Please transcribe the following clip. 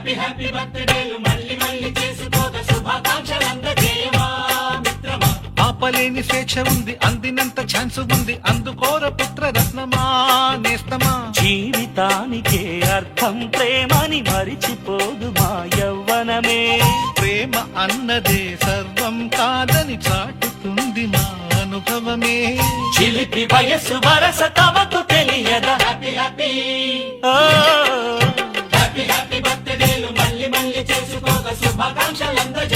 Happy happy బర్త్డేలు మళ్ళీ మళ్ళీ చేసుకోగా శుభాకాంక్షలు అందజేయవా మిత్రమా. ఆపలేని స్వేచ్ఛ ఉంది, అందినంత ఛాన్స్ ఉంది, అందుకోర పుత్ర రత్నమా నేస్తమా. జీవితానికే అర్థం ప్రేమని మరిచిపోదు మా యవ్వనమే. ప్రేమ అన్నదే సర్వం కాదని చాటుతుంది మా అనుభవమే. చిలిపి వయస్సు వరస తమకు తెలియదా. హ్యాపీ హ్యాపీ ఓ, హ్యాపీ హ్యాపీ బర్త్డేలు మళ్ళీ మళ్ళీ చేసుకోగా శుభాకాంక్షలు అందజేయవా.